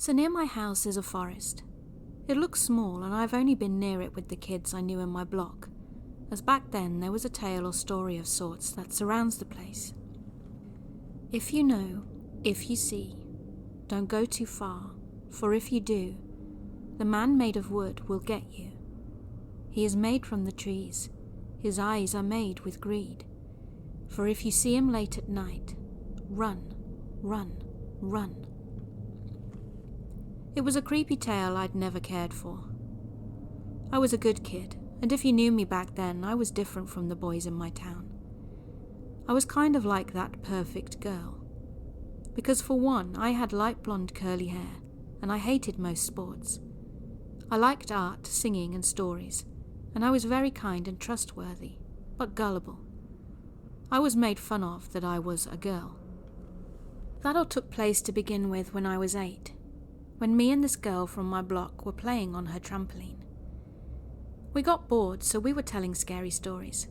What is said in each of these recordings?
So near my house is a forest. It looks small, and I've only been near it with the kids I knew in my block, as back then there was a tale or story of sorts that surrounds the place. If you know, if you see, don't go too far, for if you do, the man made of wood will get you. He is made from the trees, his eyes are made with greed, for if you see him late at night, run, run, run. It was a creepy tale I'd never cared for. I was a good kid, and if you knew me back then, I was different from the boys in my town. I was kind of like that perfect girl. Because for one, I had light blonde curly hair, and I hated most sports. I liked art, singing and stories, and I was very kind and trustworthy, but gullible. I was made fun of that I was a girl. That all took place to begin with when I was 8, when me and this girl from my block were playing on her trampoline. We got bored, so we were telling scary stories.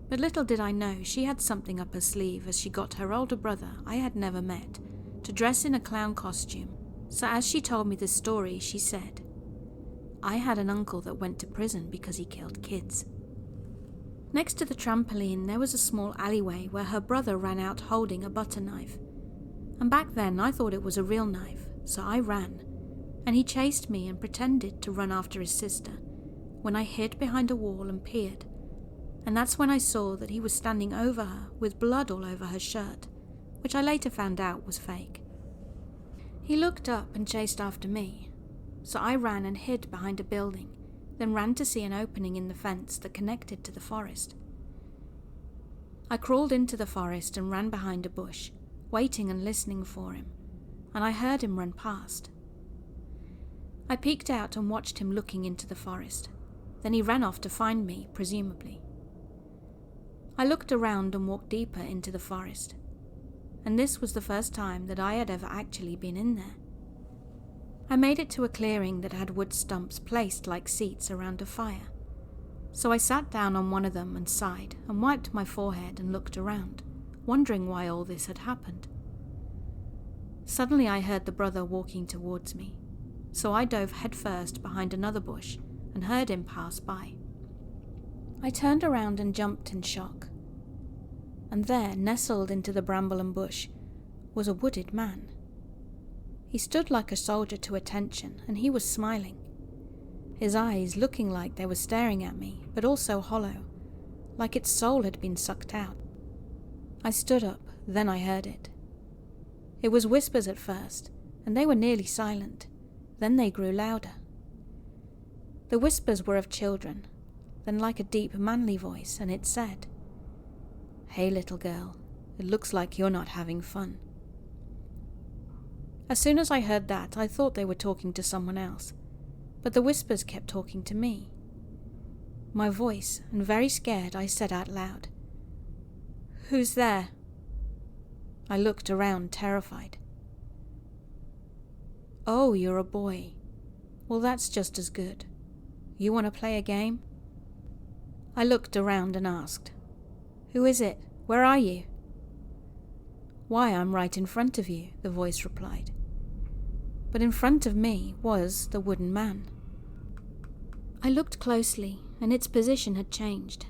But little did I know she had something up her sleeve as she got her older brother I had never met to dress in a clown costume. So as she told me this story, she said, "I had an uncle that went to prison because he killed kids." Next to the trampoline there was a small alleyway where her brother ran out holding a butter knife. And back then I thought it was a real knife, so I ran. And he chased me and pretended to run after his sister, when I hid behind a wall and peered. And that's when I saw that he was standing over her with blood all over her shirt, which I later found out was fake. He looked up and chased after me, so I ran and hid behind a building, then ran to see an opening in the fence that connected to the forest. I crawled into the forest and ran behind a bush, waiting and listening for him, and I heard him run past. I peeked out and watched him looking into the forest. Then he ran off to find me, presumably. I looked around and walked deeper into the forest, and this was the first time that I had ever actually been in there. I made it to a clearing that had wood stumps placed like seats around a fire, so I sat down on one of them and sighed and wiped my forehead and looked around, wondering why all this had happened. Suddenly I heard the brother walking towards me, so I dove headfirst behind another bush and heard him pass by. I turned around and jumped in shock. And there, nestled into the bramble and bush, was a wooded man. He stood like a soldier to attention, and he was smiling. His eyes looking like they were staring at me, but also hollow, like its soul had been sucked out. I stood up, then I heard it. It was whispers at first, and they were nearly silent. Then they grew louder. The whispers were of children, then like a deep manly voice, and it said, "Hey little girl, it looks like you're not having fun." As soon as I heard that, I thought they were talking to someone else, but the whispers kept talking to me. My voice, and very scared, I said out loud, "Who's there?" I looked around, terrified. "Oh, you're a boy. Well, that's just as good. You want to play a game?" I looked around and asked, "Who is it? Where are you?" "Why, I'm right in front of you," the voice replied. But in front of me was the wooden man. I looked closely, and its position had changed.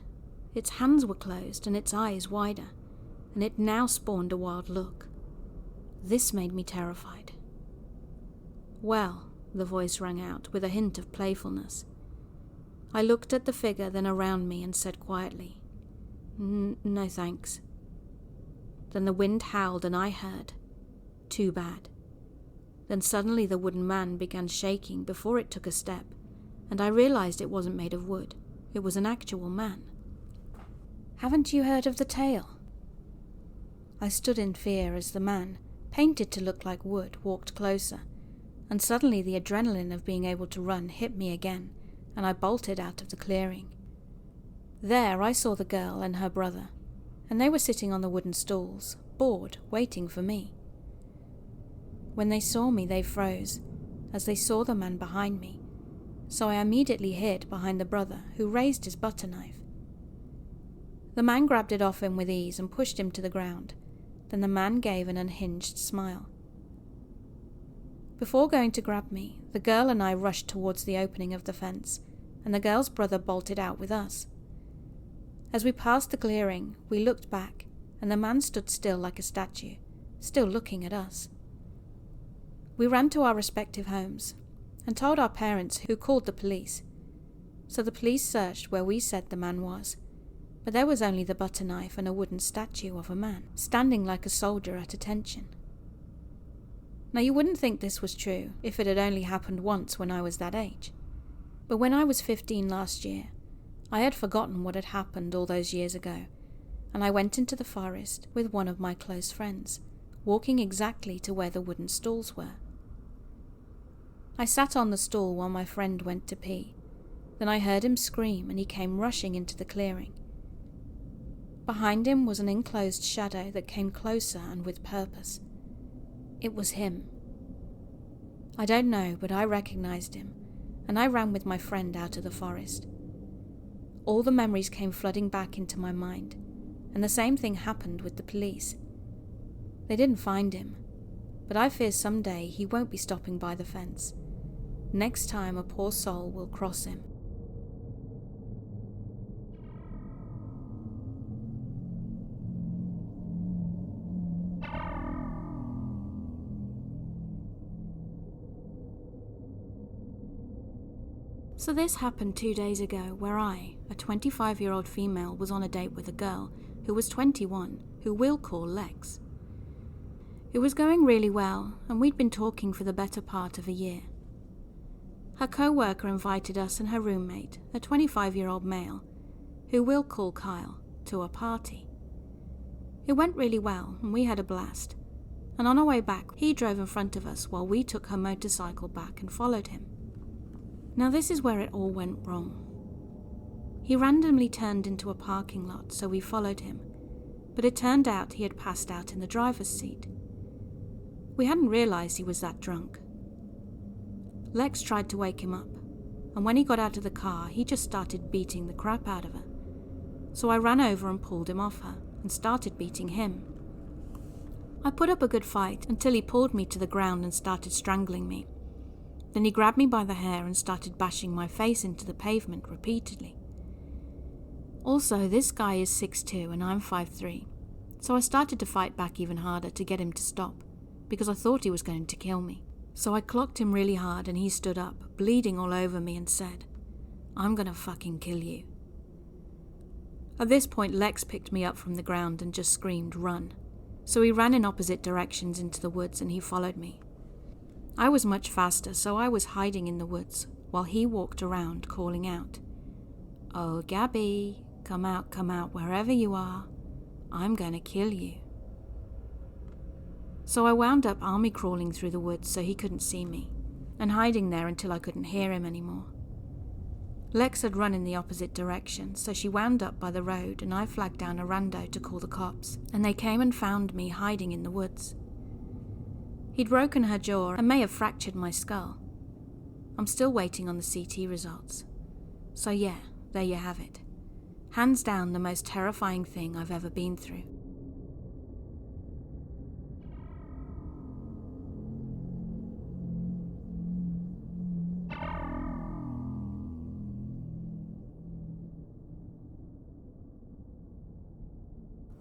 Its hands were closed and its eyes wider, and it now spawned a wild look. This made me terrified. "Well," the voice rang out with a hint of playfulness. I looked at the figure, then around me, and said quietly, "No thanks." Then the wind howled and I heard, "Too bad." Then suddenly the wooden man began shaking before it took a step, and I realized it wasn't made of wood. It was an actual man. "Haven't you heard of the tale?" I stood in fear as the man, painted to look like wood, walked closer, and suddenly the adrenaline of being able to run hit me again, and I bolted out of the clearing. There I saw the girl and her brother, and they were sitting on the wooden stools, bored, waiting for me. When they saw me, they froze, as they saw the man behind me, so I immediately hid behind the brother, who raised his butter knife. The man grabbed it off him with ease and pushed him to the ground. Then the man gave an unhinged smile. Before going to grab me, the girl and I rushed towards the opening of the fence, and the girl's brother bolted out with us. As we passed the clearing, we looked back, and the man stood still like a statue, still looking at us. We ran to our respective homes and told our parents, who called the police. So the police searched where we said the man was, but there was only the butter knife and a wooden statue of a man, standing like a soldier at attention. Now you wouldn't think this was true if it had only happened once when I was that age. But when I was 15 last year, I had forgotten what had happened all those years ago, and I went into the forest with one of my close friends, walking exactly to where the wooden stools were. I sat on the stool while my friend went to pee. Then I heard him scream and he came rushing into the clearing. Behind him was an enclosed shadow that came closer and with purpose. It was him. I don't know, but I recognized him, and I ran with my friend out of the forest. All the memories came flooding back into my mind, and the same thing happened with the police. They didn't find him, but I fear someday he won't be stopping by the fence. Next time a poor soul will cross him. So this happened 2 days ago, where I, a 25-year-old female, was on a date with a girl who was 21, who we'll call Lex. It was going really well, and we'd been talking for the better part of a year. Her co-worker invited us and her roommate, a 25-year-old male, who we'll call Kyle, to a party. It went really well, and we had a blast. And on our way back, he drove in front of us while we took her motorcycle back and followed him. Now this is where it all went wrong. He randomly turned into a parking lot, so we followed him, but it turned out he had passed out in the driver's seat. We hadn't realized he was that drunk. Lex tried to wake him up, and when he got out of the car, he just started beating the crap out of her. So I ran over and pulled him off her, and started beating him. I put up a good fight until he pulled me to the ground and started strangling me. Then he grabbed me by the hair and started bashing my face into the pavement repeatedly. Also, this guy is 6'2" and I'm 5'3", so I started to fight back even harder to get him to stop, because I thought he was going to kill me. So I clocked him really hard and he stood up, bleeding all over me, and said, "I'm gonna fucking kill you." At this point, Lex picked me up from the ground and just screamed, "Run." So we ran in opposite directions into the woods and he followed me. I was much faster, so I was hiding in the woods while he walked around calling out, "Oh, Gabby, come out, wherever you are. I'm gonna kill you." So I wound up army crawling through the woods so he couldn't see me, and hiding there until I couldn't hear him anymore. Lex had run in the opposite direction, so she wound up by the road and I flagged down a rando to call the cops, and they came and found me hiding in the woods. He'd broken her jaw and may have fractured my skull. I'm still waiting on the CT results. So yeah, there you have it. Hands down the most terrifying thing I've ever been through.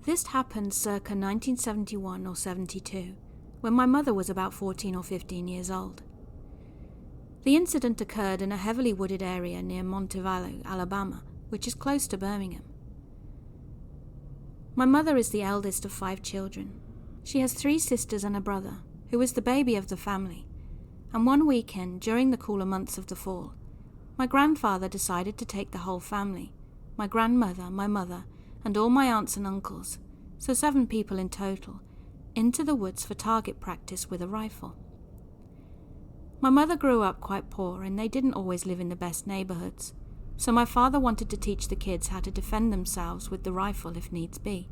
This happened circa 1971 or 72, when my mother was about 14 or 15 years old. The incident occurred in a heavily wooded area near Montevallo, Alabama, which is close to Birmingham. My mother is the eldest of 5 children. She has 3 sisters and a brother, who is the baby of the family, and one weekend during the cooler months of the fall, my grandfather decided to take the whole family, my grandmother, my mother, and all my aunts and uncles, so 7 people in total, into the woods for target practice with a rifle. My mother grew up quite poor and they didn't always live in the best neighborhoods, so my father wanted to teach the kids how to defend themselves with the rifle if needs be.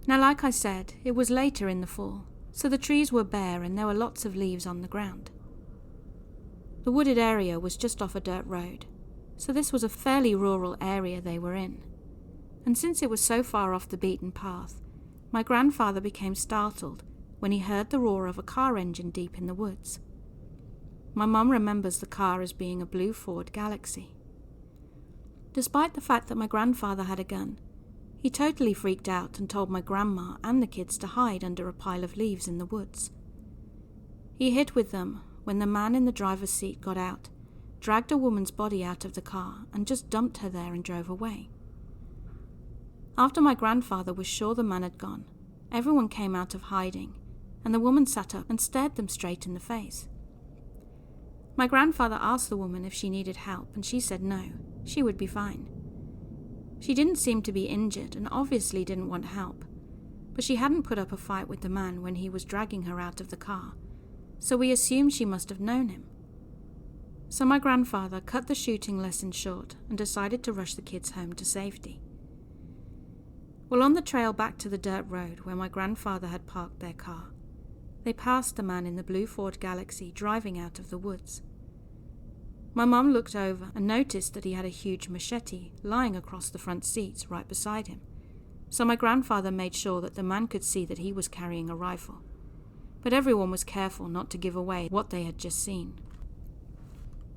Now, like I said, it was later in the fall, so the trees were bare and there were lots of leaves on the ground. The wooded area was just off a dirt road, so this was a fairly rural area they were in. And since it was so far off the beaten path, my grandfather became startled when he heard the roar of a car engine deep in the woods. My mum remembers the car as being a blue Ford Galaxy. Despite the fact that my grandfather had a gun, he totally freaked out and told my grandma and the kids to hide under a pile of leaves in the woods. He hid with them when the man in the driver's seat got out, dragged a woman's body out of the car and just dumped her there and drove away. After my grandfather was sure the man had gone, everyone came out of hiding, and the woman sat up and stared them straight in the face. My grandfather asked the woman if she needed help, and she said no, she would be fine. She didn't seem to be injured and obviously didn't want help, but she hadn't put up a fight with the man when he was dragging her out of the car, so we assumed she must have known him. So my grandfather cut the shooting lesson short and decided to rush the kids home to safety. Well, on the trail back to the dirt road where my grandfather had parked their car, they passed the man in the blue Ford Galaxy driving out of the woods. My mum looked over and noticed that he had a huge machete lying across the front seats right beside him, so my grandfather made sure that the man could see that he was carrying a rifle. But everyone was careful not to give away what they had just seen.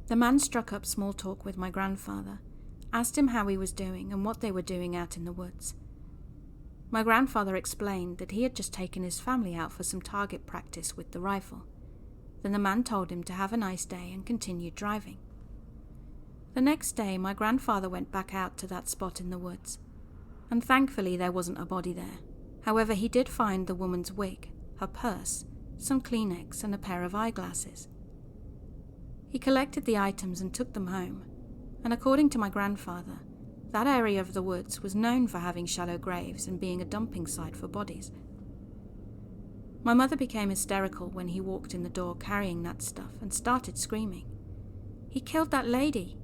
The man struck up small talk with my grandfather, asked him how he was doing and what they were doing out in the woods. My grandfather explained that he had just taken his family out for some target practice with the rifle. Then the man told him to have a nice day and continued driving. The next day, my grandfather went back out to that spot in the woods, and thankfully there wasn't a body there. However, he did find the woman's wig, her purse, some Kleenex and a pair of eyeglasses. He collected the items and took them home, and according to my grandfather, that area of the woods was known for having shallow graves and being a dumping site for bodies. My mother became hysterical when he walked in the door carrying that stuff and started screaming, "He killed that lady!"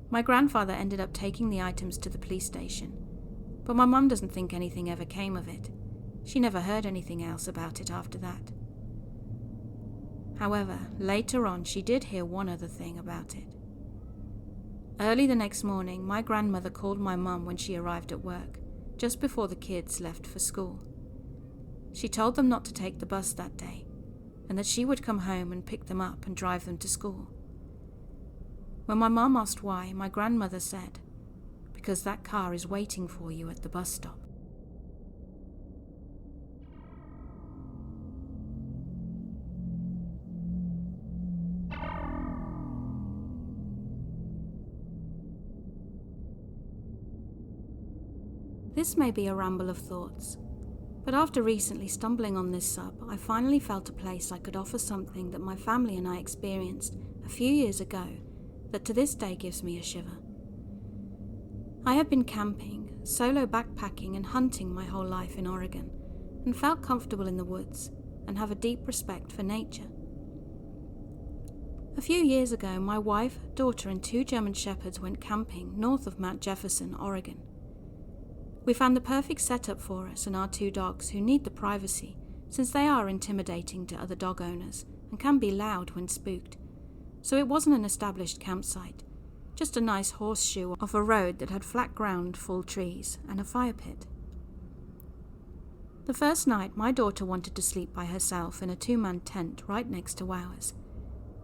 My grandfather ended up taking the items to the police station, but my mum doesn't think anything ever came of it. She never heard anything else about it after that. However, later on she did hear one other thing about it. Early the next morning, my grandmother called my mum when she arrived at work, just before the kids left for school. She told them not to take the bus that day, and that she would come home and pick them up and drive them to school. When my mum asked why, my grandmother said, "Because that car is waiting for you at the bus stop." This may be a ramble of thoughts, but after recently stumbling on this sub, I finally felt a place I could offer something that my family and I experienced a few years ago that to this day gives me a shiver. I had been camping, solo backpacking and hunting my whole life in Oregon, and felt comfortable in the woods and have a deep respect for nature. A few years ago, my wife, daughter and 2 German Shepherds went camping north of Mount Jefferson, Oregon. We found the perfect setup for us and our 2 dogs who need the privacy, since they are intimidating to other dog owners and can be loud when spooked. So it wasn't an established campsite, just a nice horseshoe of a road that had flat ground, full trees, and a fire pit. The first night, my daughter wanted to sleep by herself in a 2-man tent right next to ours.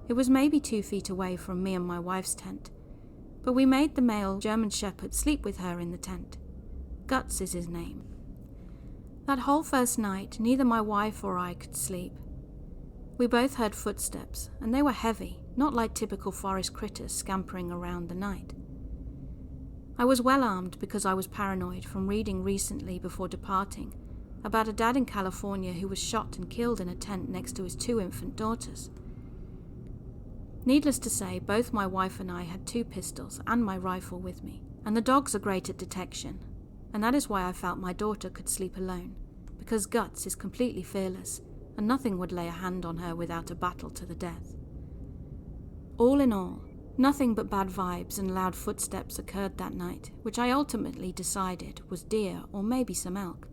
It was maybe 2 feet away from me and my wife's tent, but we made the male German Shepherd sleep with her in the tent. Guts is his name. That whole first night, neither my wife or I could sleep. We both heard footsteps, and they were heavy, not like typical forest critters scampering around the night. I was well armed because I was paranoid from reading recently before departing about a dad in California who was shot and killed in a tent next to his 2 infant daughters. Needless to say, both my wife and I had 2 pistols and my rifle with me, and the dogs are great at detection, and that is why I felt my daughter could sleep alone, because Guts is completely fearless, and nothing would lay a hand on her without a battle to the death. All in all, nothing but bad vibes and loud footsteps occurred that night, which I ultimately decided was deer or maybe some elk.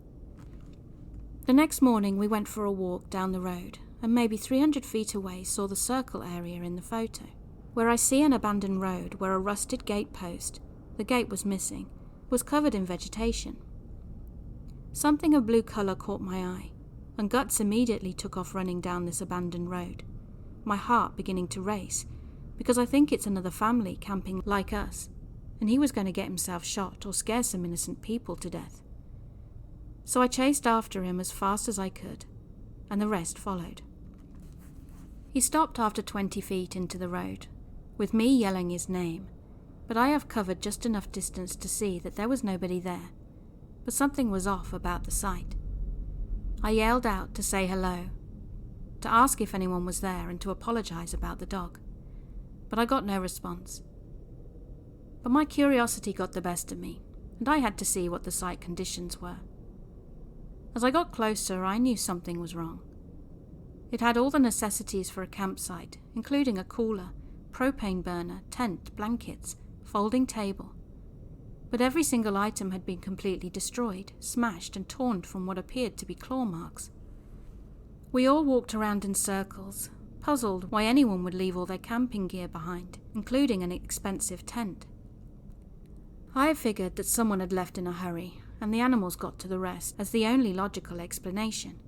The next morning we went for a walk down the road, and maybe 300 feet away saw the circle area in the photo, where I see an abandoned road where a rusted gate post, the gate was missing, was covered in vegetation. Something of blue colour caught my eye, and Guts immediately took off running down this abandoned road, my heart beginning to race, because I think it's another family camping like us, and he was going to get himself shot or scare some innocent people to death. So I chased after him as fast as I could, and the rest followed. He stopped after 20 feet into the road, with me yelling his name, but I have covered just enough distance to see that there was nobody there, but something was off about the sight. I yelled out to say hello, to ask if anyone was there and to apologize about the dog, but I got no response. But my curiosity got the best of me, and I had to see what the site conditions were. As I got closer, I knew something was wrong. It had all the necessities for a campsite, including a cooler, propane burner, tent, blankets, folding table. But every single item had been completely destroyed, smashed and torn from what appeared to be claw marks. We all walked around in circles, puzzled why anyone would leave all their camping gear behind, including an expensive tent. I figured that someone had left in a hurry, and the animals got to the rest as the only logical explanation.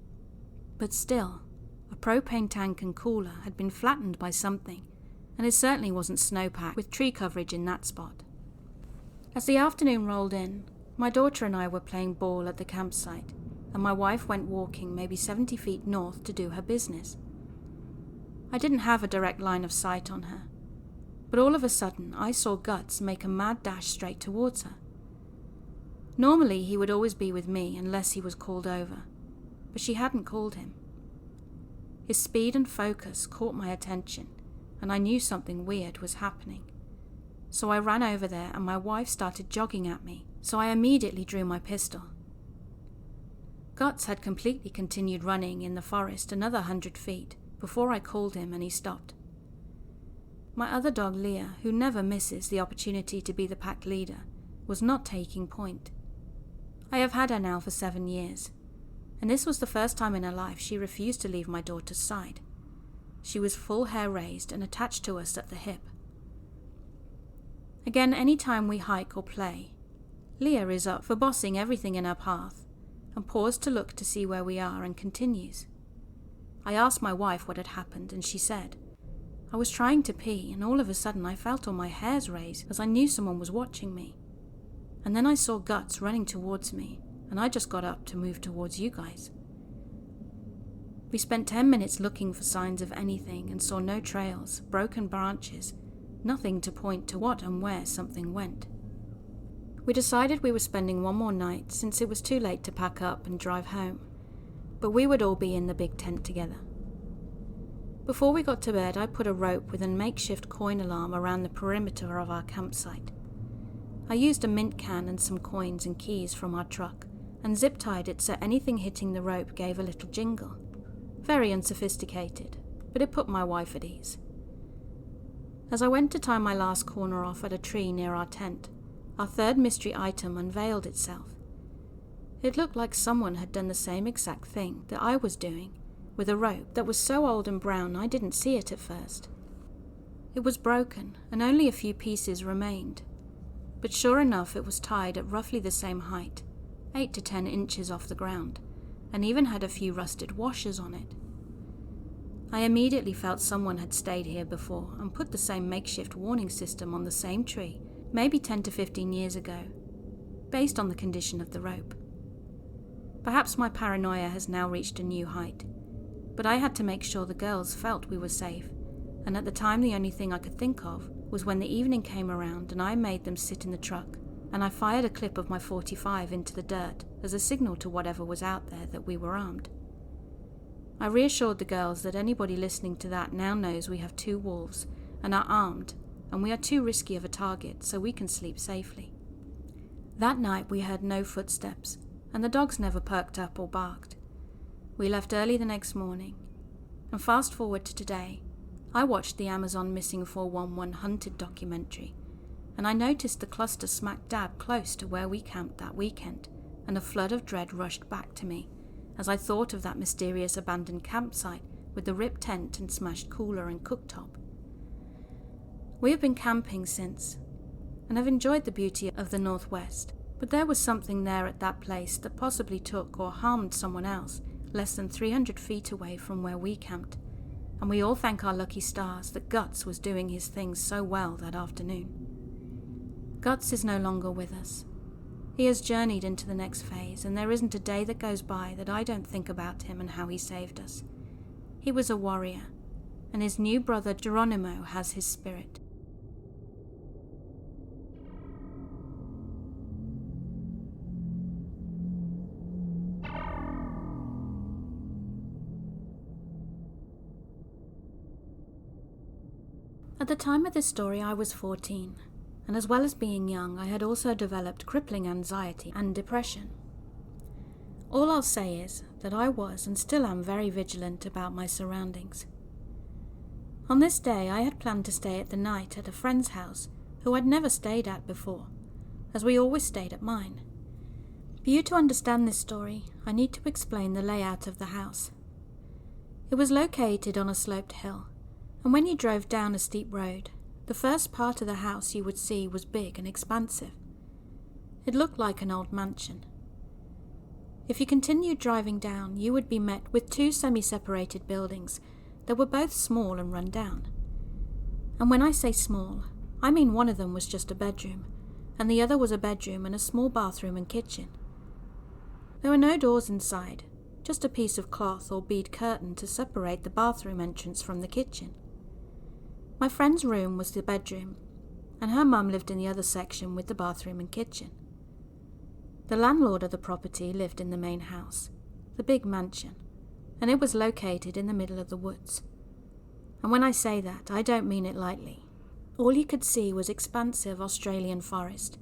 But still, a propane tank and cooler had been flattened by something, and it certainly wasn't snowpacked with tree coverage in that spot. As the afternoon rolled in, my daughter and I were playing ball at the campsite, and my wife went walking maybe 70 feet north to do her business. I didn't have a direct line of sight on her, but all of a sudden I saw Guts make a mad dash straight towards her. Normally he would always be with me unless he was called over, but she hadn't called him. His speed and focus caught my attention, and I knew something weird was happening. So I ran over there and my wife started jogging at me, so I immediately drew my pistol. Guts had completely continued running in the forest another 100 feet before I called him and he stopped. My other dog Leah, who never misses the opportunity to be the pack leader, was not taking point. I have had her now for 7 years, and this was the first time in her life she refused to leave my daughter's side. She was full hair raised and attached to us at the hip. Again, any time we hike or play, Leah is up for bossing everything in her path, and paused to look to see where we are and continues. I asked my wife what had happened, and she said, "I was trying to pee, and all of a sudden I felt all my hairs raise as I knew someone was watching me. And then I saw Guts running towards me, and I just got up to move towards you guys." We spent 10 minutes looking for signs of anything and saw no trails, broken branches, nothing to point to what and where something went. We decided we were spending one more night since it was too late to pack up and drive home, but we would all be in the big tent together. Before we got to bed, I put a rope with a makeshift coin alarm around the perimeter of our campsite. I used a mint can and some coins and keys from our truck and zip-tied it so anything hitting the rope gave a little jingle. Very unsophisticated, but it put my wife at ease. As I went to tie my last corner off at a tree near our tent, our third mystery item unveiled itself. It looked like someone had done the same exact thing that I was doing, with a rope that was so old and brown I didn't see it at first. It was broken, and only a few pieces remained. But sure enough, it was tied at roughly the same height, 8 to 10 inches off the ground, and even had a few rusted washers on it. I immediately felt someone had stayed here before and put the same makeshift warning system on the same tree, maybe 10 to 15 years ago, based on the condition of the rope. Perhaps my paranoia has now reached a new height, but I had to make sure the girls felt we were safe, and at the time the only thing I could think of was when the evening came around and I made them sit in the truck, and I fired a clip of my .45 into the dirt as a signal to whatever was out there that we were armed. I reassured the girls that anybody listening to that now knows we have 2 wolves and are armed, and we are too risky of a target so we can sleep safely. That night we heard no footsteps, and the dogs never perked up or barked. We left early the next morning, and fast forward to today, I watched the Amazon Missing 411 Hunted documentary, and I noticed the cluster smack dab close to where we camped that weekend, and a flood of dread rushed back to me as I thought of that mysterious abandoned campsite with the ripped tent and smashed cooler and cooktop. We have been camping since, and have enjoyed the beauty of the Northwest, but there was something there at that place that possibly took or harmed someone else less than 300 feet away from where we camped, and we all thank our lucky stars that Guts was doing his thing so well that afternoon. Guts is no longer with us. He has journeyed into the next phase, and there isn't a day that goes by that I don't think about him and how he saved us. He was a warrior, and his new brother Geronimo has his spirit. At the time of this story, I was 14, and as well as being young, I had also developed crippling anxiety and depression. All I'll say is that I was and still am very vigilant about my surroundings. On this day, I had planned to stay at the night at a friend's house who I'd never stayed at before, as we always stayed at mine. For you to understand this story, I need to explain the layout of the house. It was located on a sloped hill, and when you drove down a steep road, the first part of the house you would see was big and expansive. It looked like an old mansion. If you continued driving down, you would be met with two semi-separated buildings that were both small and run down. And when I say small, I mean one of them was just a bedroom, and the other was a bedroom and a small bathroom and kitchen. There were no doors inside, just a piece of cloth or bead curtain to separate the bathroom entrance from the kitchen. My friend's room was the bedroom, and her mum lived in the other section with the bathroom and kitchen. The landlord of the property lived in the main house, the big mansion, and it was located in the middle of the woods. And when I say that, I don't mean it lightly. All you could see was expansive Australian forest,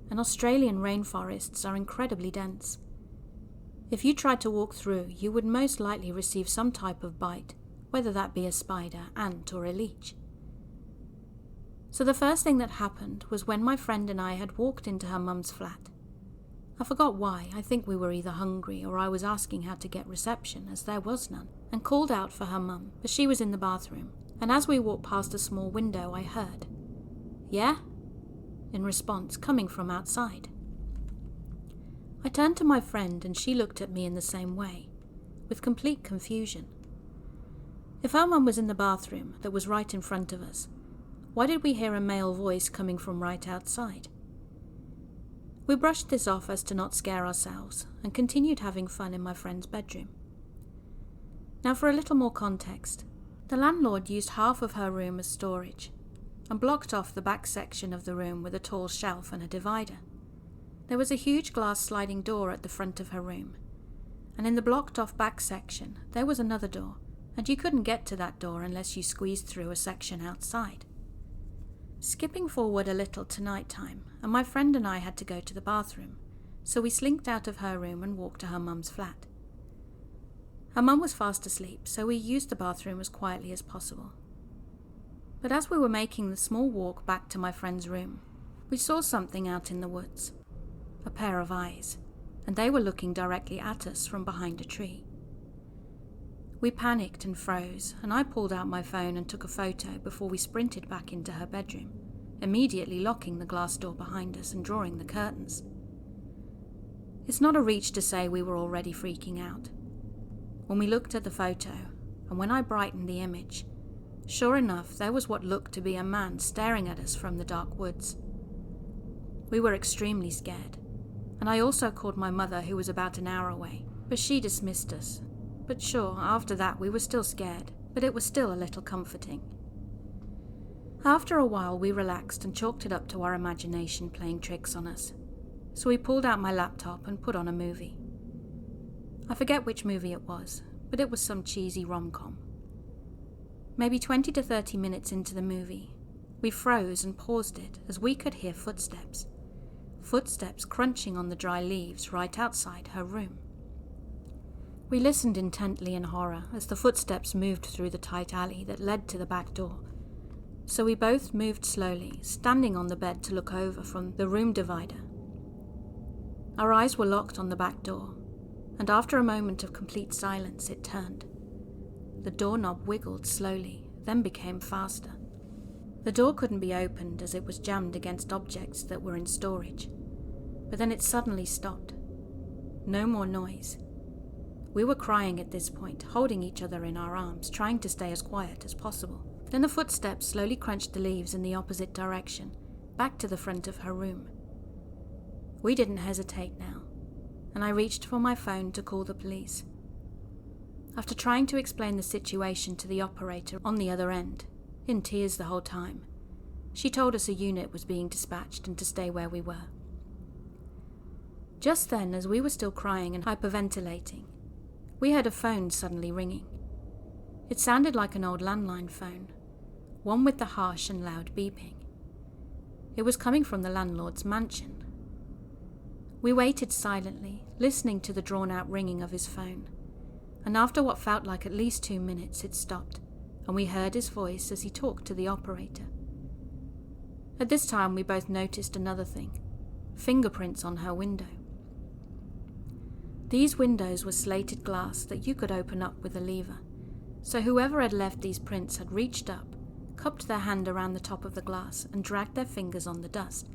and Australian rainforests are incredibly dense. If you tried to walk through, you would most likely receive some type of bite, whether that be a spider, ant, or a leech. So the first thing that happened was when my friend and I had walked into her mum's flat. I forgot why. I think we were either hungry or I was asking how to get reception, as there was none, and called out for her mum, but she was in the bathroom, and as we walked past a small window I heard, "Yeah?" in response, coming from outside. I turned to my friend and she looked at me in the same way, with complete confusion. If her mum was in the bathroom that was right in front of us, why did we hear a male voice coming from right outside? We brushed this off as to not scare ourselves and continued having fun in my friend's bedroom. Now for a little more context, the landlord used half of her room as storage and blocked off the back section of the room with a tall shelf and a divider. There was a huge glass sliding door at the front of her room, and in the blocked off back section there was another door, and you couldn't get to that door unless you squeezed through a section outside. Skipping forward a little to night time, and my friend and I had to go to the bathroom, so we slinked out of her room and walked to her mum's flat. Her mum was fast asleep, so we used the bathroom as quietly as possible. But as we were making the small walk back to my friend's room, we saw something out in the woods. A pair of eyes, and they were looking directly at us from behind a tree. We panicked and froze, and I pulled out my phone and took a photo before we sprinted back into her bedroom, immediately locking the glass door behind us and drawing the curtains. It's not a reach to say we were already freaking out. When we looked at the photo, and when I brightened the image, sure enough there was what looked to be a man staring at us from the dark woods. We were extremely scared, and I also called my mother, who was about an hour away, but she dismissed us. But sure, after that we were still scared, but it was still a little comforting. After a while we relaxed and chalked it up to our imagination playing tricks on us. So we pulled out my laptop and put on a movie. I forget which movie it was, but it was some cheesy rom-com. Maybe 20 to 30 minutes into the movie, we froze and paused it as we could hear footsteps. Footsteps crunching on the dry leaves right outside her room. We listened intently in horror as the footsteps moved through the tight alley that led to the back door. So we both moved slowly, standing on the bed to look over from the room divider. Our eyes were locked on the back door, and after a moment of complete silence, it turned. The doorknob wiggled slowly, then became faster. The door couldn't be opened as it was jammed against objects that were in storage, but then it suddenly stopped. No more noise. We were crying at this point, holding each other in our arms, trying to stay as quiet as possible. Then the footsteps slowly crunched the leaves in the opposite direction, back to the front of her room. We didn't hesitate now, and I reached for my phone to call the police. After trying to explain the situation to the operator on the other end, in tears the whole time, she told us a unit was being dispatched and to stay where we were. Just then, as we were still crying and hyperventilating, we heard a phone suddenly ringing. It sounded like an old landline phone, one with the harsh and loud beeping. It was coming from the landlord's mansion. We waited silently, listening to the drawn-out ringing of his phone, and after what felt like at least 2 minutes, it stopped, and we heard his voice as he talked to the operator. At this time, we both noticed another thing: fingerprints on her window. These windows were slated glass that you could open up with a lever, so whoever had left these prints had reached up, cupped their hand around the top of the glass and dragged their fingers on the dust.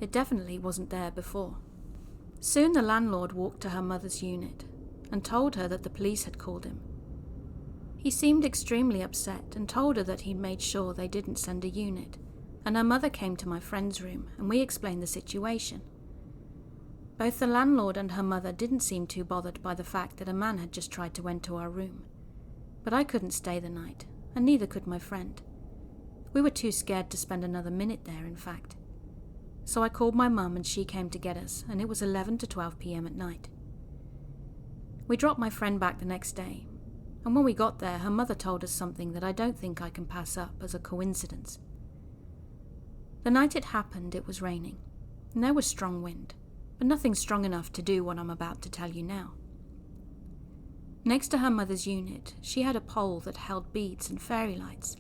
It definitely wasn't there before. Soon the landlord walked to her mother's unit and told her that the police had called him. He seemed extremely upset and told her that he'd made sure they didn't send a unit, and her mother came to my friend's room and we explained the situation. Both the landlord and her mother didn't seem too bothered by the fact that a man had just tried to enter our room. But I couldn't stay the night, and neither could my friend. We were too scared to spend another minute there, in fact. So I called my mum and she came to get us, and it was 11 to 12 p.m. at night. We dropped my friend back the next day, and when we got there, her mother told us something that I don't think I can pass up as a coincidence. The night it happened, it was raining, and there was strong wind, but nothing strong enough to do what I'm about to tell you now. Next to her mother's unit, she had a pole that held beads and fairy lights,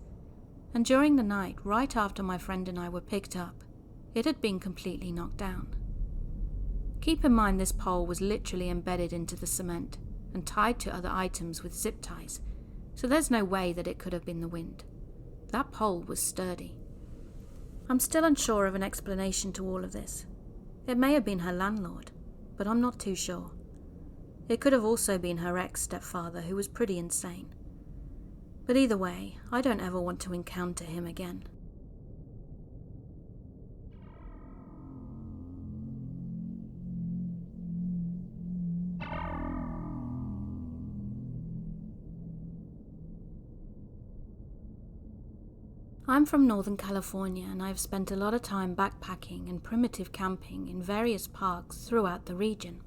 and during the night, right after my friend and I were picked up, it had been completely knocked down. Keep in mind this pole was literally embedded into the cement and tied to other items with zip ties, so there's no way that it could have been the wind. That pole was sturdy. I'm still unsure of an explanation to all of this. It may have been her landlord, but I'm not too sure. It could have also been her ex-stepfather, who was pretty insane. But either way, I don't ever want to encounter him again. I'm from Northern California, and I've spent a lot of time backpacking and primitive camping in various parks throughout the region.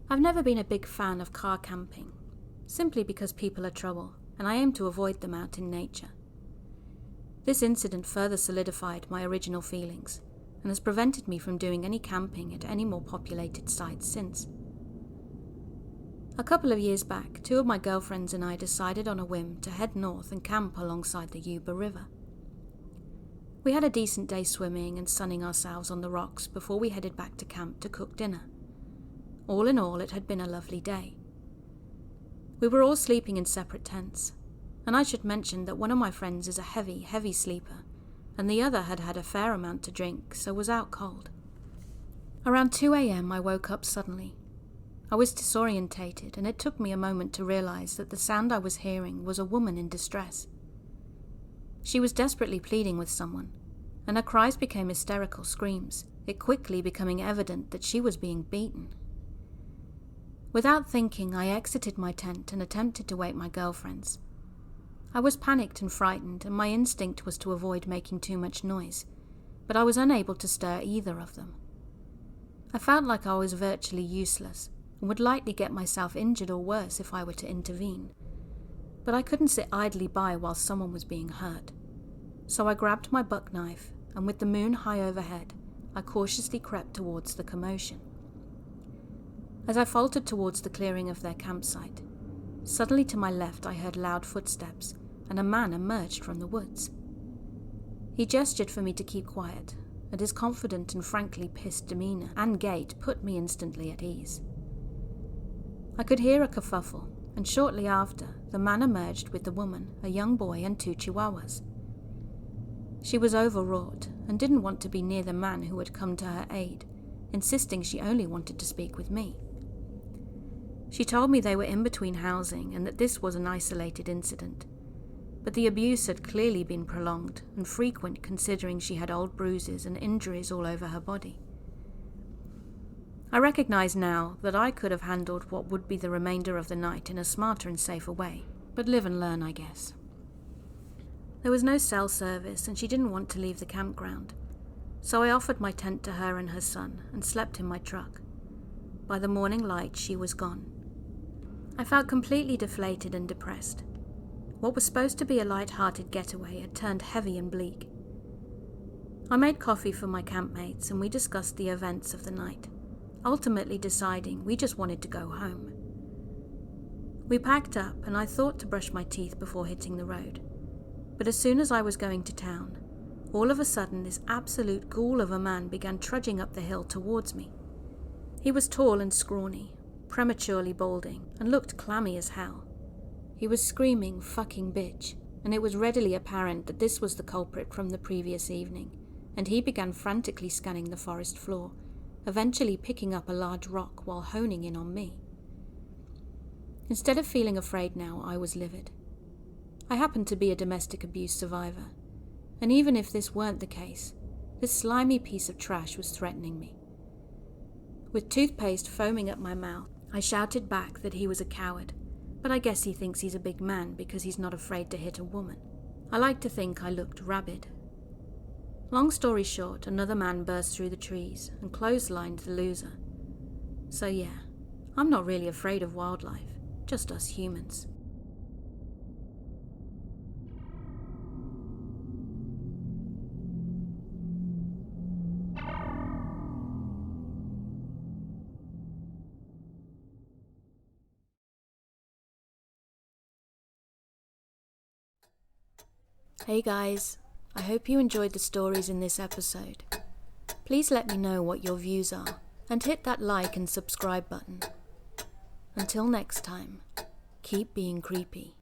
I've never been a big fan of car camping, simply because people are trouble, and I aim to avoid them out in nature. This incident further solidified my original feelings, and has prevented me from doing any camping at any more populated sites since. A couple of years back, 2 of my girlfriends and I decided on a whim to head north and camp alongside the Yuba River. We had a decent day swimming and sunning ourselves on the rocks before we headed back to camp to cook dinner. All in all, it had been a lovely day. We were all sleeping in separate tents, and I should mention that one of my friends is a heavy sleeper, and the other had had a fair amount to drink, so was out cold. Around 2 a.m. I woke up suddenly. I was disorientated, and it took me a moment to realize that the sound I was hearing was a woman in distress. She was desperately pleading with someone, and her cries became hysterical screams, it quickly becoming evident that she was being beaten. Without thinking, I exited my tent and attempted to wake my girlfriends. I was panicked and frightened, and my instinct was to avoid making too much noise, but I was unable to stir either of them. I felt like I was virtually useless, and would likely get myself injured or worse if I were to intervene. But I couldn't sit idly by while someone was being hurt. So I grabbed my buck knife, and with the moon high overhead, I cautiously crept towards the commotion. As I faltered towards the clearing of their campsite, suddenly to my left I heard loud footsteps, and a man emerged from the woods. He gestured for me to keep quiet, and his confident and frankly pissed demeanour and gait put me instantly at ease. I could hear a kerfuffle, and shortly after, the man emerged with the woman, a young boy, and 2 chihuahuas. She was overwrought and didn't want to be near the man who had come to her aid, insisting she only wanted to speak with me. She told me they were in between housing and that this was an isolated incident, but the abuse had clearly been prolonged and frequent considering she had old bruises and injuries all over her body. I recognize now that I could have handled what would be the remainder of the night in a smarter and safer way, but live and learn, I guess. There was no cell service and she didn't want to leave the campground, so I offered my tent to her and her son and slept in my truck. By the morning light, she was gone. I felt completely deflated and depressed. What was supposed to be a light-hearted getaway had turned heavy and bleak. I made coffee for my campmates and we discussed the events of the night, ultimately deciding we just wanted to go home. We packed up and I thought to brush my teeth before hitting the road, but as soon as I was going to town, all of a sudden this absolute ghoul of a man began trudging up the hill towards me. He was tall and scrawny, prematurely balding, and looked clammy as hell. He was screaming "fucking bitch," and it was readily apparent that this was the culprit from the previous evening, and he began frantically scanning the forest floor, eventually picking up a large rock while honing in on me. Instead of feeling afraid now, I was livid. I happened to be a domestic abuse survivor, and even if this weren't the case, this slimy piece of trash was threatening me. With toothpaste foaming at my mouth, I shouted back that he was a coward, but I guess he thinks he's a big man because he's not afraid to hit a woman. I like to think I looked rabid. Long story short, another man burst through the trees and clotheslined the loser. So yeah, I'm not really afraid of wildlife, just us humans. Hey guys, I hope you enjoyed the stories in this episode. Please let me know what your views are and hit that like and subscribe button. Until next time, keep being creepy.